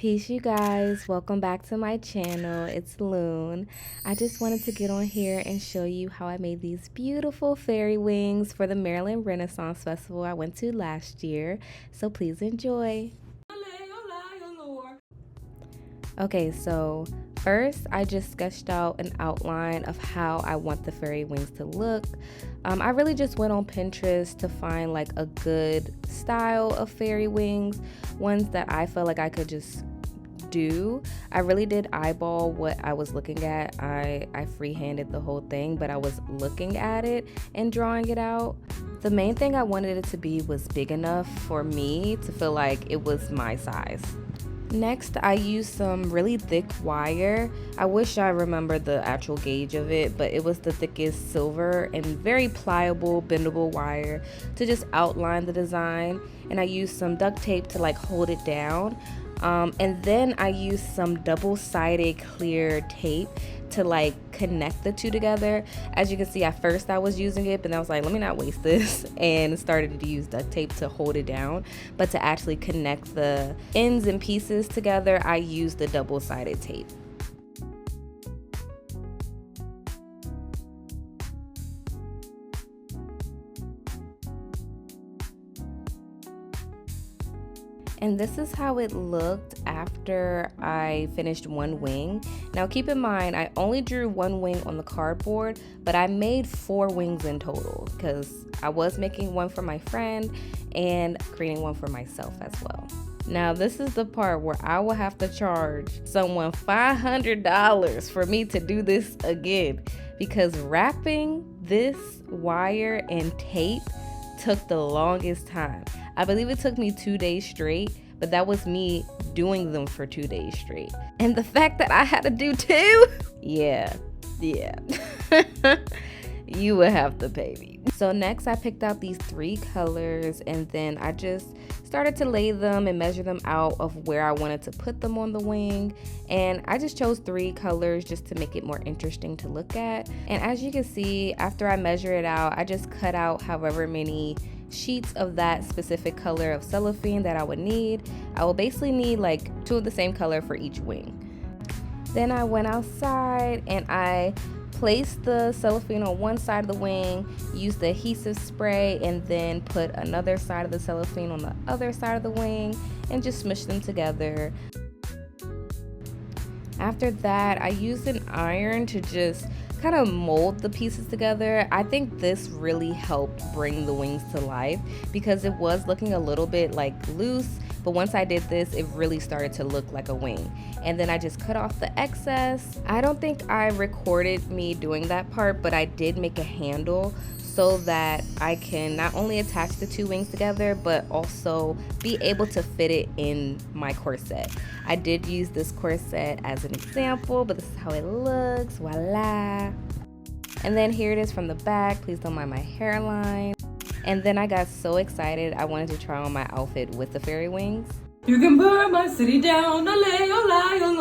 Peace, you guys. Welcome back to my channel. It's Loon. I just wanted to get on here and show you how I made these beautiful fairy wings for the Maryland Renaissance Festival I went to last year. So please enjoy. Okay, so first I just sketched out an outline of how I want the fairy wings to look. I really just went on Pinterest to find like a good style of fairy wings, ones that I felt like I could just do. I really did eyeball what I was looking at. I freehanded the whole thing, but I was looking at it and drawing it out. The main thing I wanted it to be was big enough for me to feel like it was my size. Next, I used some really thick wire. I wish I remembered the actual gauge of it, but it was the thickest silver and very pliable, bendable wire to just outline the design. And I used some duct tape to like hold it down. And then I used some double-sided clear tape to like connect the two together. As you can see, at first I was using it, but then I was like, let me not waste this, and started to use duct tape to hold it down. But to actually connect the ends and pieces together, I used the double-sided tape. And this is how it looked after I finished one wing. Now keep in mind, I only drew one wing on the cardboard, but I made 4 wings in total because I was making one for my friend and creating one for myself as well. Now this is the part where I will have to charge someone $500 for me to do this again, because wrapping this wire and tape took the longest time. I believe it took me 2 days straight, but that was me doing them for 2 days straight. And the fact that I had to do 2, yeah. You would have to pay me. So next I picked out these 3 colors, and then I just started to lay them and measure them out of where I wanted to put them on the wing. And I just chose 3 colors just to make it more interesting to look at. And as you can see, after I measure it out, I just cut out however many sheets of that specific color of cellophane that I would need. I will basically need like 2 of the same color for each wing. Then I went outside and I placed the cellophane on one side of the wing, used the adhesive spray, and then put another side of the cellophane on the other side of the wing and just smushed them together. After that, I used an iron to just kind of mold the pieces together. I think this really helped bring the wings to life because it was looking a little bit like loose, but once I did this, it really started to look like a wing. And then I just cut off the excess. I don't think I recorded me doing that part, but I did make a handle so that I can not only attach the 2 wings together, but also be able to fit it in my corset. I did use this corset as an example, but this is how it looks, voila. And then here it is from the back. Please don't mind my hairline. And then I got so excited, I wanted to try on my outfit with the fairy wings. You can burn my city down, ole, ole, ole,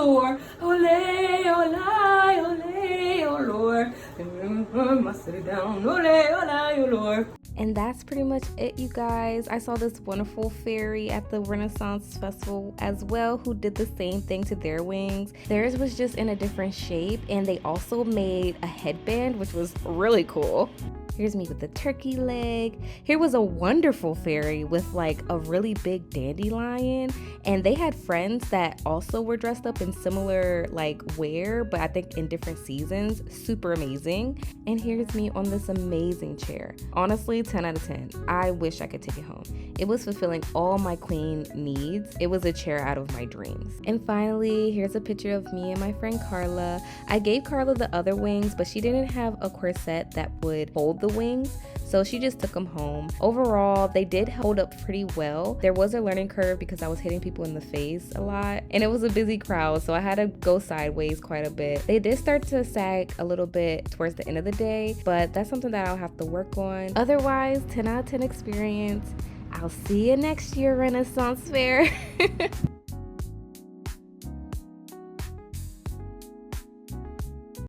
ole, ole, ole, ole. You can burn my city down, ole, ole, ole. And that's pretty much it, you guys. I saw this wonderful fairy at the Renaissance Festival as well who did the same thing to their wings. Theirs was just in a different shape, and they also made a headband, which was really cool. Here's me with the turkey leg. Here was a wonderful fairy with like a really big dandelion, and they had friends that also were dressed up in similar like wear, but I think in different seasons. Super amazing. And here's me on this amazing chair. Honestly, 10 out of 10. I wish I could take it home. It was fulfilling all my queen needs. It was a chair out of my dreams. And finally, here's a picture of me and my friend Carla. I gave Carla the other wings, but she didn't have a corset that would hold the wings, so she just took them home. Overall, they did hold up pretty well. There was a learning curve because I was hitting people in the face a lot, and it was a busy crowd, so I had to go sideways quite a bit. They did start to sag a little bit towards the end of the day, but that's something that I'll have to work on. Otherwise, 10 out of 10 experience. I'll see you next year, Renaissance Fair.